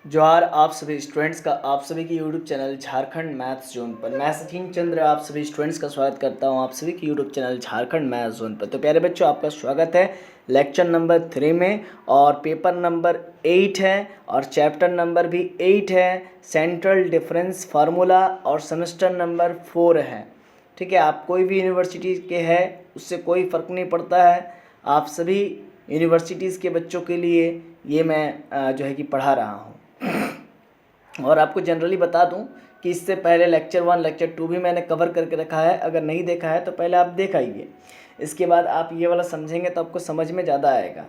जोहार आप सभी स्टूडेंट्स का आप सभी की YouTube channel Jharkhand maths zone पर मैं सचिन चंद्र आप सभी स्टूडेंट्स का स्वागत करता हूं आप सभी की YouTube channel Jharkhand maths zone पर। तो प्यारे बच्चों, आपका स्वागत है लेक्चर नंबर 3 में। और पेपर नंबर 8 है और चैप्टर नंबर भी 8 है, सेंट्रल डिफरेंस फार्मूला, और सेमेस्टर नंबर 4 है। ठीक है, आप कोई भी यूनिवर्सिटी के हैं उससे कोई फ़र्क नहीं पड़ता है, आप सभी यूनिवर्सिटीज़ के बच्चों के लिए ये मैं जो है कि पढ़ा रहा हूँ। और आपको जनरली बता दूं कि इससे पहले लेक्चर 1 लेक्चर 2 भी मैंने कवर करके रखा है। अगर नहीं देखा है तो पहले आप देख आइए, इसके बाद आप ये वाला समझेंगे तो आपको समझ में ज़्यादा आएगा।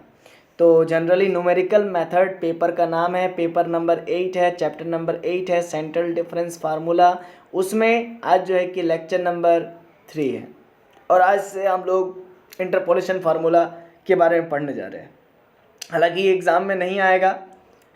तो जनरली न्यूमेरिकल मेथड पेपर का नाम है, पेपर नंबर 8 है, चैप्टर नंबर 8 है, सेंट्रल डिफरेंस फार्मूला। उसमें आज जो है कि लेक्चर नंबर 3 है और आज से हम लोग इंटरपोलेशन फार्मूला के बारे में पढ़ने जा रहे हैं। हालांकि ये एग्ज़ाम में नहीं आएगा,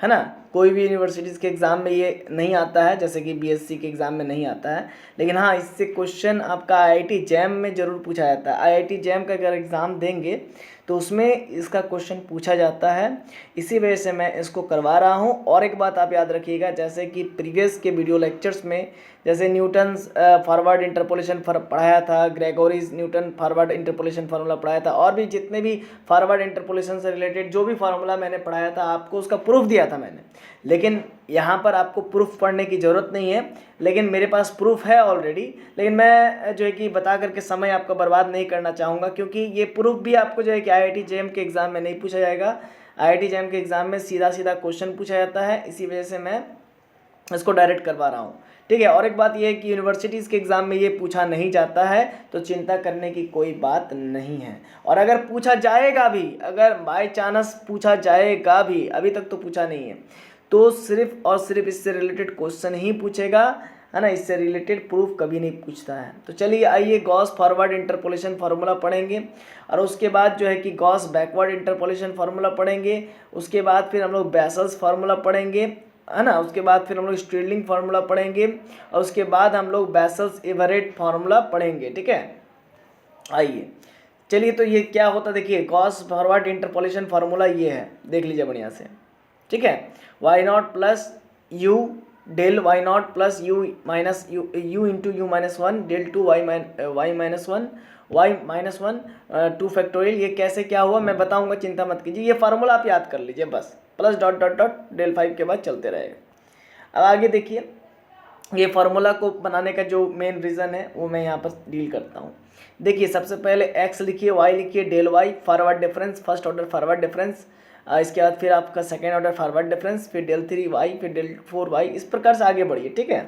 है ना, कोई भी यूनिवर्सिटीज़ के एग्ज़ाम में ये नहीं आता है, जैसे कि बीएससी के एग्ज़ाम में नहीं आता है। लेकिन हाँ, इससे क्वेश्चन आपका आईआईटी जैम में ज़रूर पूछा जाता है। आईआईटी जैम का अगर एग्ज़ाम देंगे तो उसमें इसका क्वेश्चन पूछा जाता है, इसी वजह से मैं इसको करवा रहा हूँ। और एक बात आप याद रखिएगा, जैसे कि प्रीवियस के वीडियो लेक्चर्स में जैसे न्यूटन्स फॉरवर्ड इंटरपोलेशन पढ़ाया था, ग्रेगोरीज न्यूटन फॉरवर्ड इंटरपोलेशन फार्मूला पढ़ाया था, और भी जितने भी फॉरवर्ड इंटरपोलेशन से रिलेटेड जो भी फार्मूला मैंने पढ़ाया था आपको उसका प्रूफ दिया था मैंने। लेकिन यहाँ पर आपको प्रूफ पढ़ने की ज़रूरत नहीं है, लेकिन मेरे पास प्रूफ है ऑलरेडी। लेकिन मैं जो है कि बता करके समय आपका बर्बाद नहीं करना चाहूँगा, क्योंकि ये प्रूफ भी आपको जो है कि आईआईटी जेईई के एग्ज़ाम में नहीं पूछा जाएगा। आईआईटी जेईई के एग्ज़ाम में सीधा सीधा क्वेश्चन पूछा जाता है, इसी वजह से मैं इसको डायरेक्ट करवा रहा हूँ। ठीक है, और एक बात यह है कि यूनिवर्सिटीज़ के एग्ज़ाम में ये पूछा नहीं जाता है, तो चिंता करने की कोई बात नहीं है। और अगर पूछा जाएगा भी, अगर बाय चांस पूछा जाएगा भी, अभी तक तो पूछा नहीं है, तो सिर्फ और सिर्फ इससे रिलेटेड क्वेश्चन ही पूछेगा, है ना, इससे रिलेटेड प्रूफ कभी नहीं पूछता है। तो चलिए आइए गॉस फॉरवर्ड इंटरपोलेशन फार्मूला पढ़ेंगे, और उसके बाद जो है कि गॉस बैकवर्ड इंटरपोलेशन फार्मूला पढ़ेंगे। उसके बाद फिर हम लोग बेसल्स फार्मूला पढ़ेंगे, है ना, उसके बाद फिर हम लोग स्टिरलिंग फार्मूला पढ़ेंगे, और उसके बाद हम लोग बेसल्स एवरेट फार्मूला पढ़ेंगे। ठीक है, आइए चलिए। तो ये क्या होता है, देखिए गॉस फॉरवर्ड इंटरपोलेशन फार्मूला ये है, देख लीजिए बढ़िया से। ठीक है, y nought plus u del y nought plus u minus u into u minus one del two y minus one 2 factorial. ये कैसे क्या हुआ मैं बताऊंगा, चिंता मत कीजिए। ये फार्मूला आप याद कर लीजिए बस, plus dot dot dot del 5 के बाद चलते रहेगा। अब आगे देखिए, ये फार्मूला को बनाने का जो मेन रीज़न है वो मैं यहाँ पर डील करता हूँ। देखिए सबसे पहले x लिखिए, y लिखिए, del y forward difference, first order forward difference. इसके बाद फिर आपका सेकेंड ऑर्डर फॉरवर्ड डिफरेंस, फिर डेल 3y, फिर डेल 4y, इस प्रकार से आगे बढ़िए। ठीक है,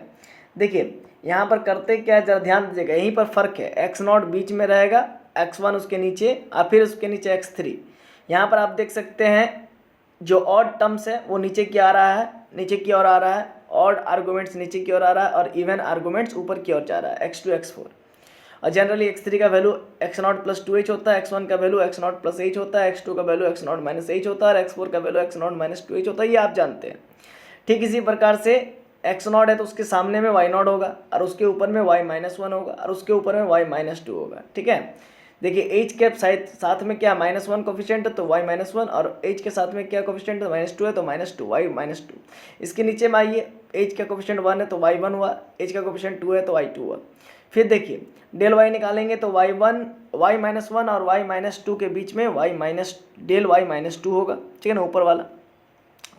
देखिए यहाँ पर करते क्या है, जरा ध्यान दीजिएगा, यहीं पर फ़र्क है। x0 बीच में रहेगा, x1 उसके नीचे और फिर उसके नीचे x3। यहाँ पर आप देख सकते हैं जो ऑड टर्म्स है वो नीचे की आ रहा है, नीचे की ओर आ रहा है, ऑड आर्गूमेंट्स नीचे की ओर आ रहा है, और इवन आर्गूमेंट्स ऊपर की ओर जा रहा है, x2 x4। और जनरली x3 का वैल्यू x0 प्लस 2h होता है, x1 का वैल्यू x0 प्लस h होता है, x2 का वैल्यू x0 माइनस h होता है, और x4 का वैल्यू x0 माइनस 2h होता है, ये आप जानते हैं। ठीक इसी प्रकार से x0 है तो उसके सामने में y0 होगा, और उसके ऊपर में y माइनस 1 होगा, और उसके ऊपर में y माइनस 2 होगा। ठीक है, देखिए h के साथ में क्या -1 कोफिशिएंट है तो y -1, और h के साथ में क्या कोफिशिएंट है -2 है तो -2 y -2। इसके नीचे में आइए, h का कोफिशिएंट 1 है तो y1 हुआ, h का कोफिशिएंट 2 है तो y2 हुआ। फिर देखिए डेल y निकालेंगे तो y1 y -1 और y -2 के बीच में डेल y -2 होगा। ठीक है ना, ऊपर वाला।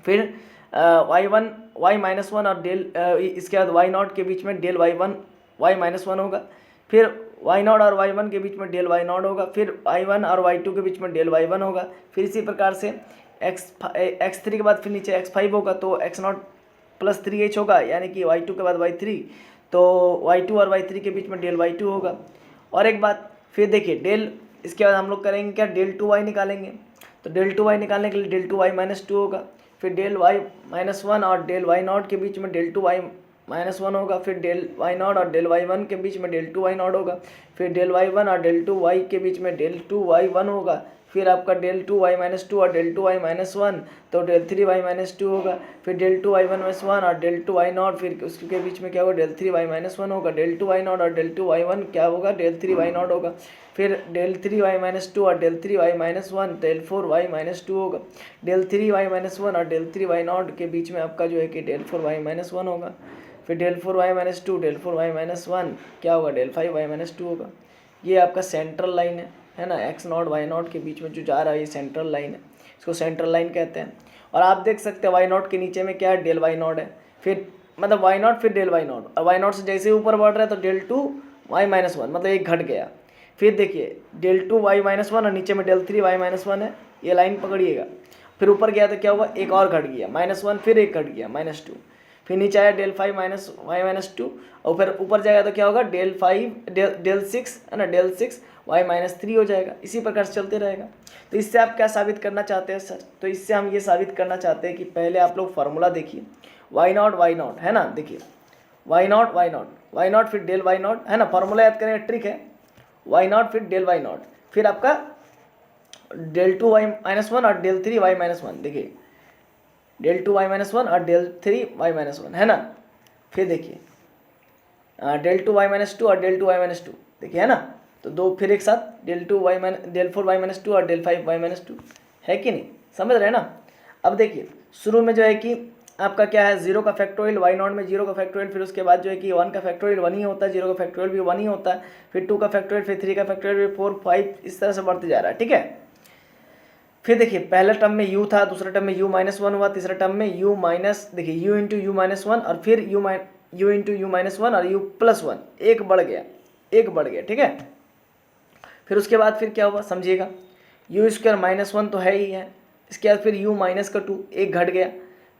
फिर y1 y -1 और डेल इसके बाद y0 के बीच में डेल y1 y -1 होगा। फिर y0 और y1 के बीच में डेल y0 होगा। फिर y1 और y2 के बीच में डेल y1 होगा। फिर इसी प्रकार से x3 के बाद फिर नीचे x5 होगा तो x0 प्लस 3h होगा, यानी कि y2 के बाद y3, तो y2 और y3 के बीच में डेल y2 होगा। और एक बात फिर देखिए, डेल इसके बाद हम लोग करेंगे क्या, डेल 2y निकालेंगे। तो डेल 2y निकालने के लिए डेल 2y माइनस 2 होगा। फिर डेल y -1 और डेल y0 के बीच में डेल 2y -1 होगा। फिर डेल y0 और डेल y1 के बीच में डेल 2y0 होगा। फिर डेल y1 और डेल 2y के बीच में डेल 2y1 होगा। फिर आपका डेल 2y-2 और डेल 2y-1 तो डेल 3y-2 होगा, फिर डेल 2y1-1 और डेल 2y0, फिर उसके बीच में क्या होगा, डेल 3y-1 होगा, डेल 2y0 और डेल 2y1 क्या होगा, डेल 3y0 होगा, फिर डेल 3y-2 और डेल 3y-1 डेल 4y-2 होगा, डेल 3y-1 और डेल 3y0 के बीच में आपका जो है कि डेल 4y-1 होगा, फिर डेल 4y-2 डेल 4y-1 क्या होगा, डेल 5y-2 होगा। ये आपका सेंट्रल लाइन है ना, x0 y0 के बीच में जो जा रहा है ये सेंट्रल लाइन है, इसको सेंट्रल लाइन कहते हैं। और आप देख सकते हैं y0 के नीचे में क्या है, डेल y0 है, फिर मतलब y0 फिर डेल y0, और y0 से जैसे ऊपर बढ़ रहा है तो डेल 2y-1 मतलब एक घट गया। फिर देखिए डेल 2y-1 और नीचे में डेल 3y-1 है, ये लाइन पकड़िएगा, फिर ऊपर गया तो क्या हुआ, एक और घट गया -1, फिर एक घट गया -2, फिर नीचे आया डेल 5-y-2 और फिर ऊपर जाएगा तो क्या होगा, डेल 6 है ना, डेल 6y-3 हो जाएगा। इसी प्रकार से चलते रहेगा। तो इससे आप क्या साबित करना चाहते हैं सर, तो इससे हम ये साबित करना चाहते हैं कि पहले आप लोग फार्मूला देखिए, y0 है ना, देखिए y0 फिर डेल y0 है ना, फार्मूला याद करेंगे, ट्रिक है, y0 फिर डेल y0 फिर आपका डेल 2y-1 और डेल 3y-1, देखिए डेल 2y-1 और डेल 3y-1 है ना, फिर देखिए डेल 2y-2 और डेल 2y-2 देखिए है ना, तो दो फिर एक साथ डेल 4y-2 और डेल 5y-2 है कि नहीं, समझ रहे हैं ना। अब देखिए शुरू में जो है कि आपका क्या है, 0 का फैक्टोरियल, y0 में 0 का फैक्टोरियल, फिर उसके बाद जो है कि 1 का फैक्टोरियल 1 ही होता है, 0 का फैक्टोरियल भी 1 ही होता है, फिर 2 का फैक्टोरियल, फिर 3 का फैक्टोरियल, फिर 4 5 इस तरह से बढ़ते जा रहा है, ठीक है। फिर देखिए पहले टर्म में u था, दूसरे टर्म में u-1 हुआ, तीसरे टर्म में देखिए u इंटू u-1 और फिर u इंटू u-1 और u+1, एक बढ़ गया, ठीक है। फिर उसके बाद फिर क्या हुआ समझिएगा, u² -1 तो है ही है, इसके बाद फिर u-2 एक घट गया,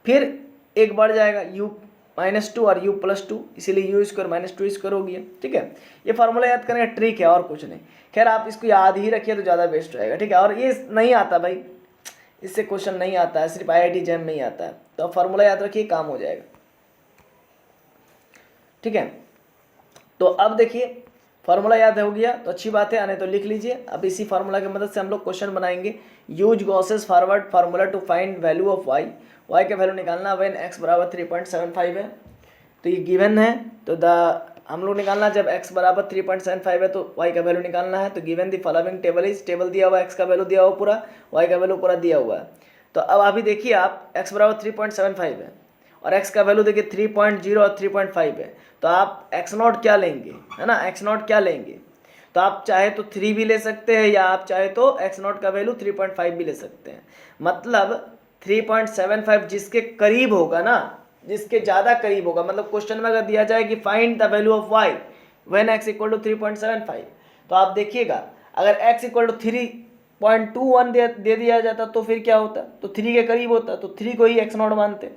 फिर एक बढ़ जाएगा u-2 और u+2, इसीलिए u² -2² हो गया, ठीक है। ये फार्मूला याद करने का ट्रिक है और कुछ नहीं। खैर आप इसको याद ही रखिए तो ज़्यादा बेस्ट रहेगा, ठीक है। और ये नहीं आता भाई, इससे क्वेश्चन नहीं आता है, सिर्फ IIT JAM में ही आता है, तो आप फार्मूला याद रखिए, काम हो जाएगा, ठीक है। तो अब देखिए फार्मूला याद हो गया तो अच्छी बात है, आने तो लिख लीजिए। अब इसी फार्मूला की मदद से हम लोग क्वेश्चन बनाएंगे। Use Gauss's forward formula to find value of y का वैल्यू निकालना व्हेन x बराबर 3.75 है, तो ये गिवन है, तो हम लोग निकालना जब x बराबर 3.75 है तो y का वैल्यू निकालना है। तो given the following table is, table दिया हुआ है, x का वैल्यू दिया हुआ पूरा, y का वैल्यू पूरा दिया हुआ है। तो अब अभी देखिए आप x बराबर 3.75 है और x का वैल्यू देखिए 3.0 और 3.5 है, तो आप x0 क्या लेंगे, है ना, x0 क्या लेंगे, तो आप चाहे तो 3 भी ले सकते हैं या आप चाहे तो x0 का वैल्यू 3.5 भी ले सकते हैं। मतलब 3.75 जिसके करीब होगा ना, जिसके ज़्यादा करीब होगा, मतलब क्वेश्चन में अगर दिया जाए कि find the value of y when x equal to 3.75, तो आप देखिएगा अगर x इक्वल टू 3.21 दे दिया जाता तो फिर क्या होता, तो 3 के करीब होता, तो 3 को ही x0 मानते।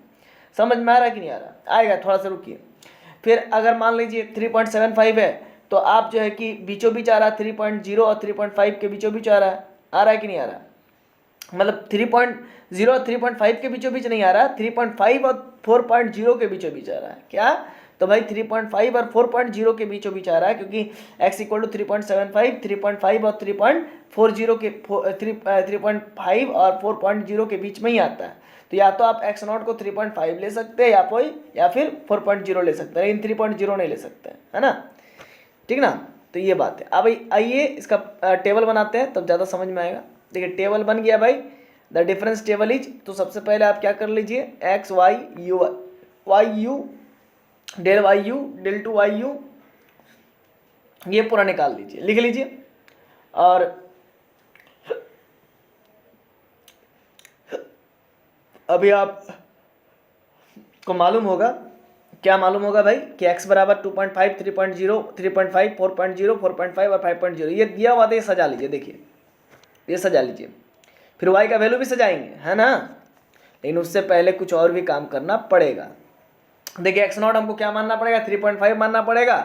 समझ में आ रहा है कि नहीं आ रहा, आएगा, थोड़ा सा रुकिए। फिर अगर मान लीजिए 3.75 है तो आप जो है कि बीचों बीच आ रहा है, 3.0 और 3.5 के बीचों बीच आ रहा है कि नहीं आ रहा, मतलब 3.0 और 3.5 के बीचों बीच नहीं आ रहा, 3.5 और 4.0 के बीचों बीच आ रहा है क्या, तो भाई 3.5 और 4.0 के बीचों बीच आ रहा है, क्योंकि x इक्वल टू 3.75, 3.5 और 3.40 के 3.5 और 4.0 के बीच में ही आता है। तो या तो आप x0 को 3.5 ले सकते हैं या फिर 4.0 ले सकते हैं, लेकिन 3.0 नहीं ले सकते हैं, है ना, ठीक ना। तो ये बात है। अब आइए इसका टेबल बनाते हैं तब ज़्यादा समझ में आएगा। देखिए टेबल बन गया भाई, द डिफरेंस टेबल इज, तो सबसे पहले आप क्या कर लीजिए, x y u del y u del 2y u ये पूरा निकाल लीजिए, लिख लीजिए। और अभी आप को मालूम होगा, क्या मालूम होगा भाई, कि x बराबर 2.5, 3.0, 3.5, 4.0, 4.5 और 5.0 ये दिया हुआ था, ये सजा लीजिए, देखिए ये सजा लीजिए। फिर y का वैल्यू भी सजाएंगे, है ना, लेकिन उससे पहले कुछ और भी काम करना पड़ेगा। देखिए x0 हमको क्या मानना पड़ेगा, 3.5 मानना पड़ेगा,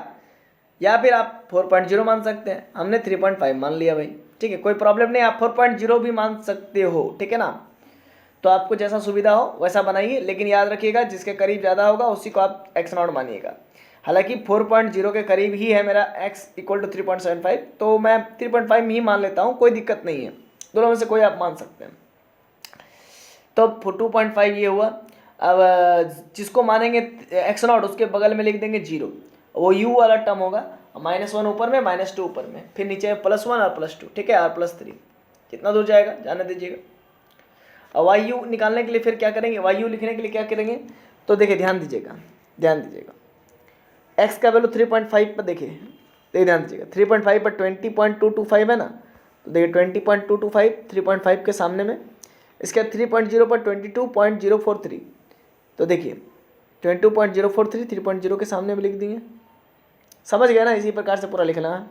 या फिर आप 4.0 मान सकते हैं। हमने 3.5 मान लिया भाई, ठीक है, कोई प्रॉब्लम नहीं, आप 4.0 भी मान सकते हो, ठीक है ना। तो आपको जैसा सुविधा हो वैसा बनाइए, लेकिन याद रखिएगा जिसके करीब ज़्यादा होगा उसी को आप x0 मानिएगा। हालांकि 4.0 के करीब ही है मेरा x इक्वल टू 3.75, तो मैं 3.5 ही मान लेता हूँ, कोई दिक्कत नहीं है, दोनों में से कोई आप मान सकते हैं। तो 2.5 ये हुआ। अब जिसको मानेंगे एक्स नॉट उसके बगल में लिख देंगे 0, वो u वाला टर्म होगा, -1 ऊपर में -2 ऊपर में, फिर नीचे में +1 और +2, ठीक है, r+3 कितना दूर जाएगा जाने दीजिएगा। अब वाई यू निकालने के लिए फिर क्या करेंगे, वाई यू लिखने के लिए क्या करेंगे, तो देखिए ध्यान दीजिएगा x का वैल्यू 3.5 पर देखिए ध्यान दीजिएगा 3.5 पर 20.225 है ना, तो देखिए 20.225 3.5 के सामने में, इसके 3.0 पर 22.043, तो देखिए 22.043 3.0 के सामने में लिख दिए, समझ गए ना, इसी प्रकार से पूरा लिखना है।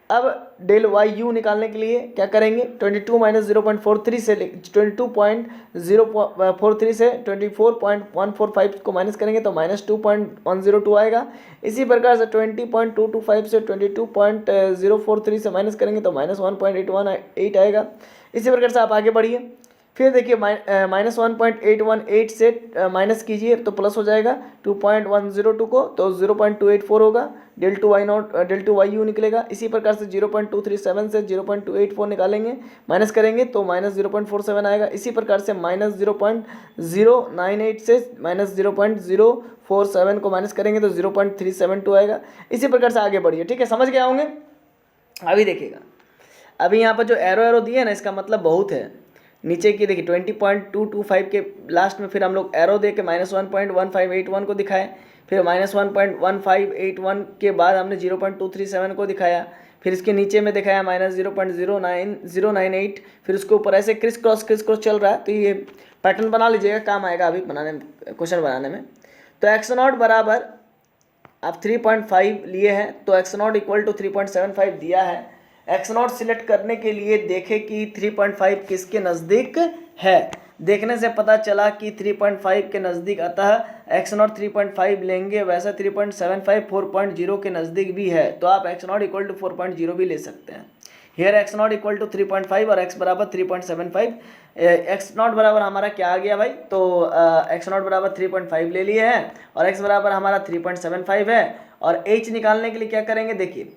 अब डेल वाई यू निकालने के लिए क्या करेंगे, 22 - 0.43 से 22.043 से 24.145 को माइनस करेंगे तो -2.102 आएगा। इसी प्रकार से 20.225 से 22.043 से माइनस करेंगे तो -1.818 आएगा। इसी प्रकार से आप आगे बढ़िए, फिर देखिए -1.818 से माइनस कीजिए तो प्लस हो जाएगा 2.102 को, तो 0.284 होगा, डेल टू वाई यू निकलेगा। इसी प्रकार से 0.237 से 0.284 निकालेंगे, माइनस करेंगे तो -0.47 आएगा। इसी प्रकार से -0.098 से -0.047 को माइनस करेंगे तो 0.372 आएगा। इसी प्रकार से आगे बढ़िए, ठीक है, समझ गए होंगे। अभी देखिएगा, अभी यहाँ पर जो एरो दिए है ना, इसका मतलब बहुत है। नीचे की देखिए 20.225 के लास्ट में फिर हम लोग एरो दे के -1.1581 को दिखाए, फिर -1.1581 के बाद हमने 0.237 को दिखाया, फिर इसके नीचे में दिखाया -0.098, फिर उसके ऊपर ऐसे क्रिस क्रॉस चल रहा है। तो ये पैटर्न बना लीजिएगा, काम आएगा अभी बनाने में, क्वेश्चन बनाने में। तो एक्स नॉट बराबर आप 3.5 लिए हैं, तो एक्स नॉट इक्वल टू 3.75 दिया है। एक्स नॉट सिलेक्ट करने के लिए देखें कि 3.5 किसके नज़दीक है। देखने से पता चला कि 3.5 के नज़दीक, अतः एक्स नॉट 3.5 लेंगे, वैसे 3.75 4.0 के नज़दीक भी है, तो आप एक्स नॉट इक्वल टू 4.0 भी ले सकते हैं। Here x nought equal to 3.5 और एक्स बराबर 3.75। एक्स नॉट बराबर हमारा क्या आ गया भाई, तो एक्स नॉट बराबर 3.5 ले लिए हैं और एक्स बराबर हमारा 3.75 है। और एच निकालने के लिए क्या करेंगे, देखिए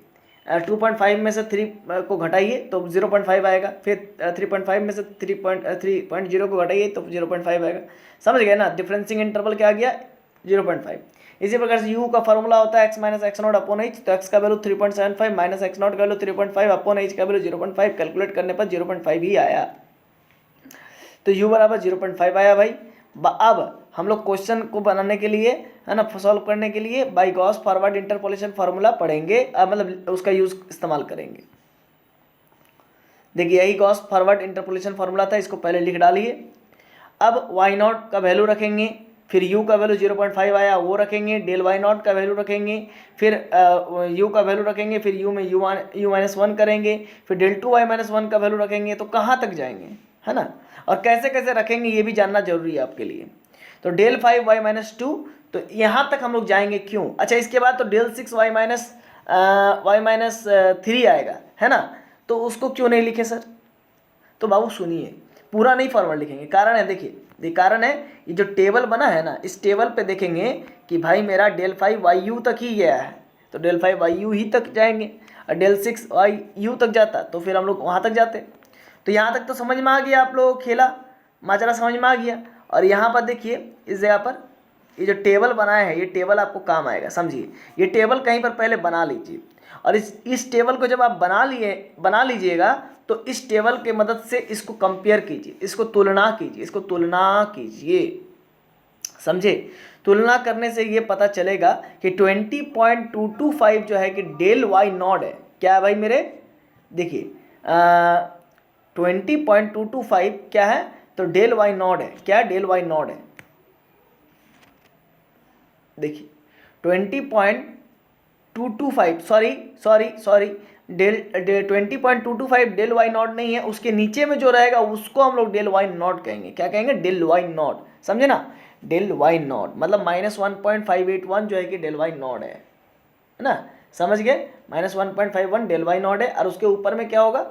2.5 में से 3 को घटाइए तो 0.5 आएगा, फिर 3.5 में से 3.0 को घटाइए तो 0.5 आएगा। समझ गए ना, डिफरेंसिंग इंटरवल क्या आ गया, 0.5। इसी प्रकार से u का फॉर्मूला होता है x - x not upon h, तो x का वैल्यू 3.75 माइनस x नॉट का वैल्यू 3.5 अपॉन h का वैल्यू 0.5, कैलकुलेट करने पर 0.5 ही आया, तो u बराबर 0.5 आया भाई। अब हम लोग क्वेश्चन को बनाने के लिए, है ना, सॉल्व करने के लिए by Gauss forward interpolation formula पढ़ेंगे, मतलब उसका यूज इस्तेमाल करेंगे। देखिए यही गॉस फॉरवर्ड इंटरपोलेशन फार्मूला था, इसको पहले लिख डालिए। अब वाई नॉट का वैल्यू रखेंगे, फिर u का वैल्यू 0.5 आया वो रखेंगे, डेल वाई नॉट का वैल्यू रखेंगे, फिर u का वैल्यू रखेंगे, फिर u में u-1 करेंगे, फिर डेल टू वाई -1 का वैल्यू रखेंगे, तो कहाँ तक जाएंगे, है ना, और कैसे कैसे रखेंगे ये भी जानना जरूरी है आपके लिए। तो डेल 5 y - 2, तो यहाँ तक हम लोग जाएंगे, क्यों, अच्छा इसके बाद तो डेल 6 y - 3 आएगा, है ना, तो उसको क्यों नहीं लिखे सर, तो बाबू सुनिए, पूरा नहीं फॉर्मूला लिखेंगे, कारण है, देखिए ये कारण है, ये जो टेबल बना है ना, इस टेबल पे देखेंगे कि भाई मेरा डेल 5 YU तक ही गया है, तो डेल 5 YU ही तक जाएंगे, और डेल 6 YU तक जाता तो फिर हम लोग वहाँ तक जाते। तो यहाँ तक तो समझ में आ गया, आप लोगों को खेला माजरा समझ में आ गया। और यहाँ पर देखिए इस जगह पर ये जो टेबल बनाया है, ये टेबल आपको काम आएगा, समझिए, ये टेबल कहीं पर पहले बना लीजिए, और इस टेबल को जब आप बना लीजिएगा तो इस टेबल के मदद से इसको कंपेयर कीजिए, इसको तुलना कीजिए, समझे। तुलना करने से ये पता चलेगा कि 20.225 जो है कि डेल वाई नॉट है, क्या है भाई मेरे, देखिए 20.225 क्या है, तो डेल वाई नॉट है, क्या डेल वाई नॉट है, देखिए 20.225 sorry del 20.225 del y nought नहीं है, उसके नीचे में जो रहेगा उसको हम लोग डेल वाई नॉट कहेंगे, क्या कहेंगे, डेल वाई नॉट, समझे ना, डेल वाई नॉट मतलब -1.581 जो है कि डेल वाई नॉट है ना, समझ गए, -1.51 डेल वाई नॉट है, और उसके ऊपर में क्या होगा,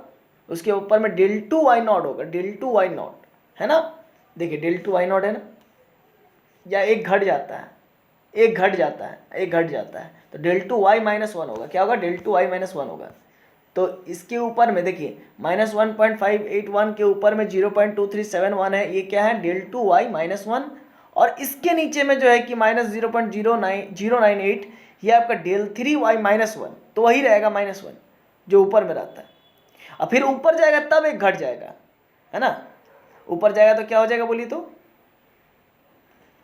उसके ऊपर में डेल टू वाई नॉट होगा, डेल टू वाई नॉट, है ना, देखिए डेल टू वाई नॉट है ना, या एक घट जाता है, तो डेल टू वाई -1 होगा, क्या होगा, डेल टू वाई -1 होगा, तो इसके ऊपर में देखिए -1.581 के ऊपर में 0.2371 है, ये क्या है del2y -1, और इसके नीचे में जो है कि -0.098 ये आपका del3y -1, तो वही रहेगा -1 जो ऊपर में रहता है। और फिर ऊपर जाएगा तब एक घट जाएगा, है ना, ऊपर जाएगा तो क्या हो जाएगा बोलिए तो,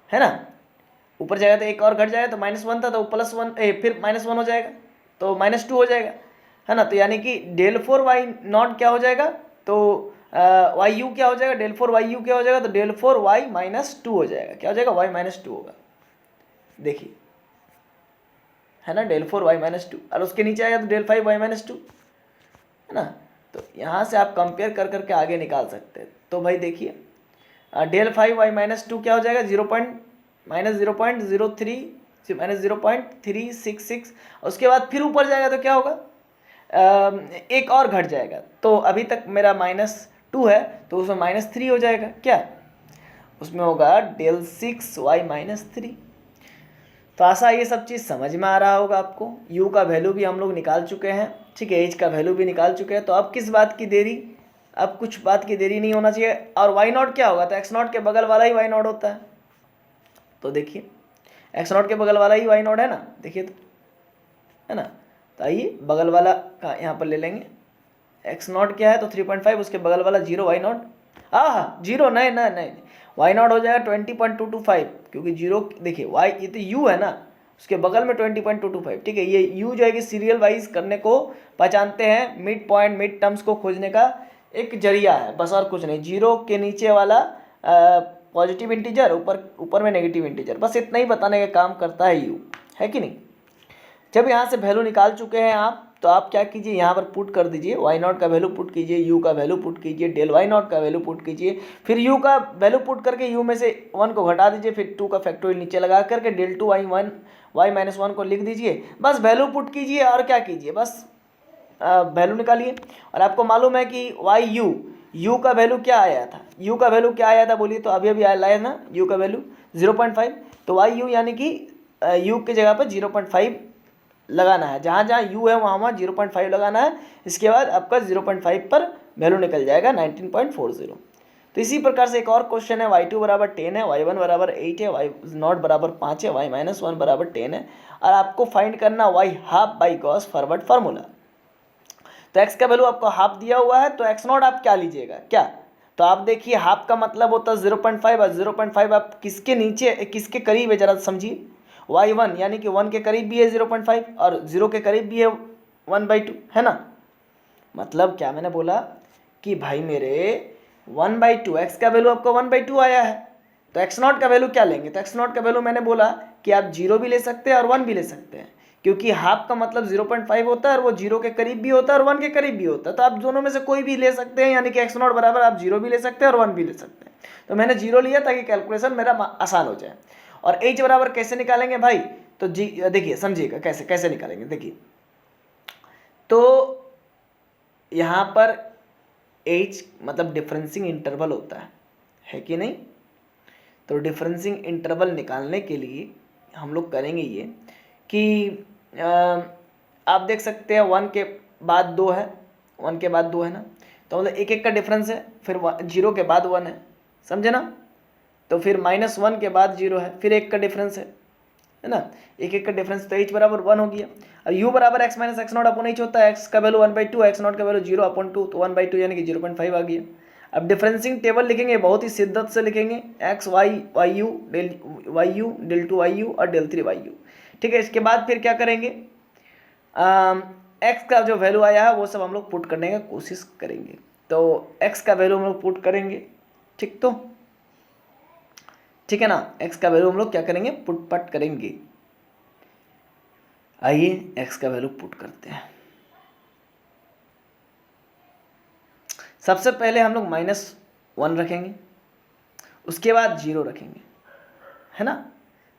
है ना, ऊपर जाएगा तो एक और घट जाएगा, तो -1 था तो +1 फिर -1 हो जाएगा तो -2 हो जाएगा, है ना। तो यानी कि del4y0 क्या हो जाएगा, तो वाई यू क्या हो जाएगा, del4y क्या हो जाएगा, तो del4y -2 हो जाएगा, क्या हो जाएगा, y -2 होगा, देखिए, है ना, del4y -2, और उसके नीचे आएगा तो del5y -2, है ना। तो यहाँ से आप कंपेयर कर करके आगे निकाल सकते हैं। तो भाई देखिए del5y -2 क्या हो जाएगा, -0.0366, उसके बाद फिर ऊपर जाएगा तो क्या होगा, एक और घट जाएगा, तो अभी तक मेरा -2 है तो उसमें -3 हो जाएगा, क्या उसमें होगा del6y -3। तो आशा ये सब चीज़ समझ में आ रहा होगा आपको। u का वैल्यू भी हम लोग निकाल चुके हैं, ठीक है, h का वैल्यू भी निकाल चुके हैं। तो अब किस बात की देरी, अब कुछ बात की देरी नहीं होना चाहिए। और y0 क्या होगा, तो x0 के बगल वाला ही y0 होता है। तो देखिए x0 के बगल वाला ही y0 है ना, देखिए तो, है ना। तो आइए बगल वाला का यहाँ पर ले लेंगे, x0 क्या है तो 3.5, उसके बगल वाला 0 y0, हाँ 0 नहीं नहीं नहीं, y0 हो जाएगा 20.225, क्योंकि 0 देखिए y ये तो u है ना, उसके बगल में 20.225, ठीक है। ये u जो है कि सीरियल वाइज करने को पहचानते हैं, मिड पॉइंट मिड टर्म्स को खोजने का एक जरिया है, बस और कुछ नहीं। 0 के नीचे वाला पॉजिटिव इंटीजर, ऊपर में नेगेटिव इंटीजर, बस इतना ही बताने का काम करता है u, है कि नहीं। जब यहाँ से वैल्यू निकाल चुके हैं आप, तो आप क्या कीजिए, यहाँ पर पुट कर दीजिए, y0 का वैल्यू पुट कीजिए, u का वैल्यू पुट कीजिए, del y0 का वैल्यू पुट कीजिए, फिर u का वैल्यू पुट करके u में से 1 को घटा दीजिए, फिर 2 का फैक्टोरियल नीचे लगा करके del2y -1 को लिख दीजिए, बस वैल्यू पुट कीजिए और क्या कीजिए, बस वैल्यू निकालिए। और आपको मालूम है कि u का वैल्यू क्या आया था, u का वैल्यू क्या आया था बोलिए तो, अभी लाया ना u का वैल्यू 0.5, तो u यानी कि u की जगह पर 0.5 लगाना है, जहाँ जहाँ u है वहाँ 0.5 लगाना है। इसके बाद आपका 0.5 पर वैल्यू निकल जाएगा 19.40। तो इसी प्रकार से एक और क्वेश्चन है, y2 बराबर 10 है, y1 बराबर 8 है, y0 बराबर 5 है, y -1 बराबर 10 है, और आपको फाइंड करना y half by Gauss forward formula. तो x का वैल्यू आपको हाफ दिया हुआ है, तो x0 आप क्या लीजिएगा, क्या, तो आप देखिए हाफ का मतलब होता है 0.5, और 0.5 आप किसके नीचे किसके करीब है जरा समझिए, y1 यानी कि 1 के करीब भी है 0.5, और 0 के करीब भी है 1/2, है ना। मतलब क्या मैंने बोला कि भाई मेरे 1/2, x का वैल्यू आपको 1/2 आया है, तो x0 का वैल्यू क्या लेंगे, तो x0 का वैल्यू मैंने बोला कि आप 0 भी ले सकते हैं और 1 भी ले सकते हैं, क्योंकि हाफ का मतलब 0.5 होता है और वो 0 के करीब भी होता है और 1 के करीब भी होता है, तो आप दोनों में से कोई भी ले सकते हैं, यानी कि x0 बराबर आप 0 भी ले सकते हैं और 1 भी ले सकते हैं। तो मैंने 0 लिया ताकि कैलकुलेशन मेरा आसान हो जाए। और h बराबर कैसे निकालेंगे भाई, तो जी देखिए समझिएगा कैसे कैसे निकालेंगे, देखिए तो यहाँ पर h मतलब डिफरेंसिंग इंटरवल होता है कि नहीं। तो डिफरेंसिंग इंटरवल निकालने के लिए हम लोग करेंगे ये कि आप देख सकते हैं 1 के बाद 2 है, 1 के बाद 2 है ना, तो मतलब एक का डिफरेंस है, फिर 0 के बाद 1 है, समझे ना। तो फिर -1 के बाद 0 है, फिर 1 का डिफरेंस है ना, एक का डिफरेंस, तो h बराबर 1 हो गया। और u बराबर x - x0 अपॉन h होता है, x का वैल्यू 1/2, x0 का वैल्यू 0/2, तो 1/2 यानी कि 0.5 आ गया। अब डिफरेंसिंग टेबल लिखेंगे, बहुत ही शिद्दत से लिखेंगे, x y yu del2yu और del3yu, ठीक है। इसके बाद फिर क्या करेंगे, x का जो वैल्यू आया है वो सब हम लोग पुट करने का कोशिश करेंगे। तो x का वैल्यू हम लोग पुट करेंगे, ठीक, तो ठीक है ना, x का वैल्यू हम लोग क्या करेंगे, पुट पट करेंगे। आइए x का वैल्यू पुट करते हैं। सबसे पहले हम लोग -1 रखेंगे, उसके बाद 0 रखेंगे, है ना।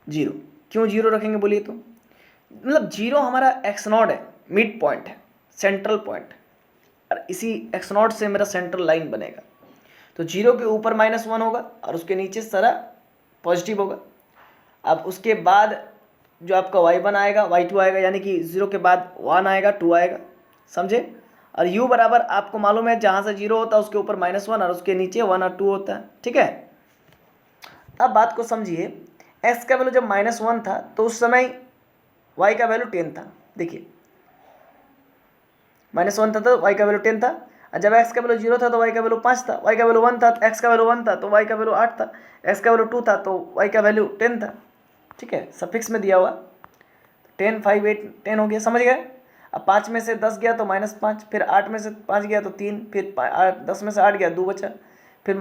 0 क्यों 0 रखेंगे बोलिए तो, मतलब 0 हमारा x0 है, मिड पॉइंट है, सेंट्रल पॉइंट, और इसी x0 से मेरा सेंट्रल लाइन बनेगा। तो 0 के ऊपर -1 होगा और उसके नीचे सारा पॉजिटिव होगा। अब उसके बाद जो आपका y1 आएगा, y2 आएगा, यानी कि 0 के बाद 1 आएगा, 2 आएगा, समझे। और u बराबर आपको मालूम है जहाँ से 0 होता है उसके ऊपर -1 और उसके नीचे 1 और 2 होता है। ठीक है, अब बात को समझिए, x का वैल्यू जब -1 था तो उस समय y का वैल्यू 10 था। देखिए -1 था तो y का वैल्यू 10 था, और जब x का वैल्यू 0 था तो y का वैल्यू 5 था, y का वैल्यू 1 था तो x का वैल्यू 1 था तो y का वैल्यू 8 था, x का वैल्यू 2 था तो y का वैल्यू 10 था। ठीक है, सफिक्स में दिया हुआ 10 5 8 10 हो गया, समझ गए। अब 5 में से 10 गया तो -5, फिर 8 में से 5 गया तो 3, फिर 10 में से 8 गया 2 बचा, फिर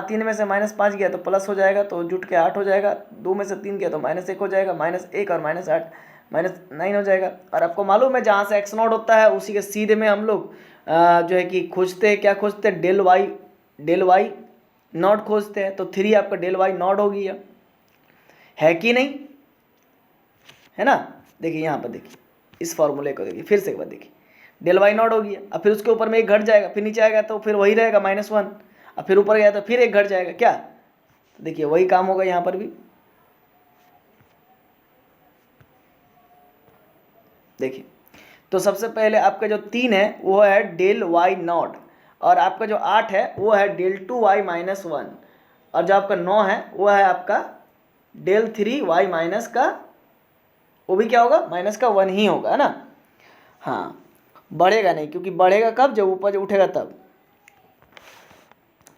3 में से -5 गया तो प्लस हो जाएगा तो जुट के 8 हो जाएगा, 2 में से 3 गया तो -1 हो जाएगा, -1 और -8 -9 हो जाएगा। और आपको मालूम है जहाँ से x0 होता है उसी के सीधे में हम लोग जो है कि खोजते हैं, क्या खोजते हैं, डेल वाई नॉट खोजते हैं। तो 3 आपका डेल वाई नॉट हो गया, है कि नहीं, है ना। देखिए यहाँ पर देखिए इस फॉर्मूले को देखिए, फिर से एक बार देखिए, डेल वाई नॉट हो गया, अब फिर उसके ऊपर में एक घट जाएगा, फिर नीचे आएगा तो फिर वही रहेगा -1, अब फिर ऊपर गया तो फिर एक घट जाएगा, क्या, तो देखिए वही काम होगा यहाँ पर भी। देखिए तो सबसे पहले आपका जो 3 है वो है डेल वाई नॉट, और आपका जो 8 है वो है डेल 2y -1, और जो आपका 9 है वो है आपका डेल 3y माइनस का, वो भी क्या होगा, -1 ही होगा, है ना। हाँ, बढ़ेगा नहीं, क्योंकि बढ़ेगा कब, जब ऊपर उठेगा तब।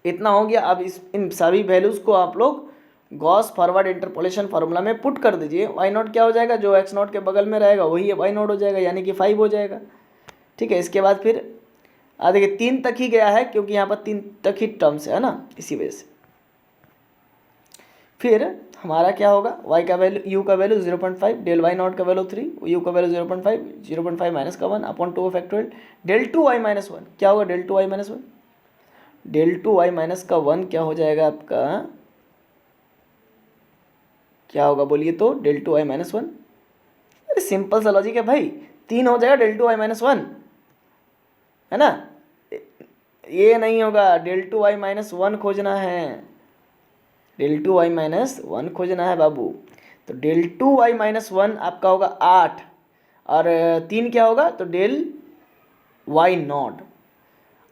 इतना हो गया। अब इन सभी वैल्यूज़ को आप लोग गॉस फॉरवर्ड इंटरपोलेशन फार्मूला में पुट कर दीजिए। y0 क्या हो जाएगा, जो x0 के बगल में रहेगा वही y0 हो जाएगा, यानी कि 5 हो जाएगा। ठीक है, इसके बाद फिर देखिए 3 तक ही गया है, क्योंकि यहाँ पर 3 तक ही टर्म्स है ना, इसी वजह से। फिर हमारा क्या होगा, y का वैल्यू, u का वैल्यू 0.5, डेल y0 का वैल्यू 3, u का वैल्यू 0.5 माइनस का 1 अपॉन 2 फैक्टोरियल डेल 2y -1, क्या होगा del 2y -1, del 2y minus का 1 क्या हो जाएगा आपका, क्या होगा बोलिए तो, डेल 2y -1। अरे सिंपल सा लॉजिक है भाई, 3 हो जाएगा डेल 2y -1, है ना। ये नहीं होगा, डेल 2y -1 खोजना है, डेल 2y -1 खोजना है बाबू। तो डेल 2y -1 आपका होगा 8, और 3 क्या होगा, तो डेल y0,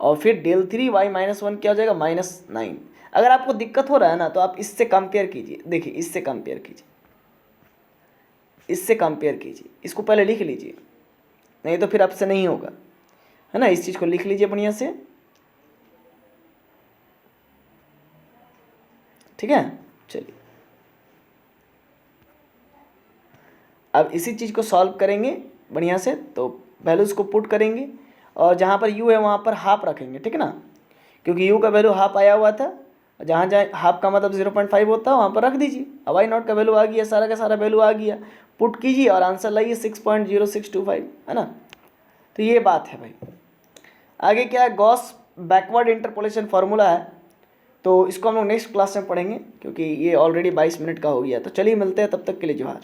और फिर डेल 3y -1 क्या हो जाएगा, -9। अगर आपको दिक्कत हो रहा है ना तो आप इससे कंपेयर कीजिए, देखिए इससे कंपेयर कीजिए, इससे कंपेयर कीजिए, इसको पहले लिख लीजिए, नहीं तो फिर आपसे नहीं होगा, है ना। इस चीज़ को लिख लीजिए बढ़िया से, ठीक है। चलिए अब इसी चीज़ को सॉल्व करेंगे बढ़िया से, तो वैल्यूज़ को पुट करेंगे, और जहाँ पर u है वहाँ पर हाफ रखेंगे, ठीक है ना, क्योंकि u का वैल्यू हाफ आया हुआ था, जहाँ जहाँ हाफ का मतलब 0.5 होता है वहाँ पर रख दीजिए। अब y0 का वैल्यू आ गया, सारा का सारा वैल्यू आ गया, पुट कीजिए और आंसर लाइए 6.0625, है ना। तो ये बात है भाई। आगे क्या है, गॉस बैकवर्ड इंटरपोलेशन फार्मूला है, तो इसको हम लोग नेक्स्ट क्लास में पढ़ेंगे, क्योंकि ये ऑलरेडी 22 मिनट का हो गया। तो चलिए मिलते हैं, तब तक के लिए जोहार।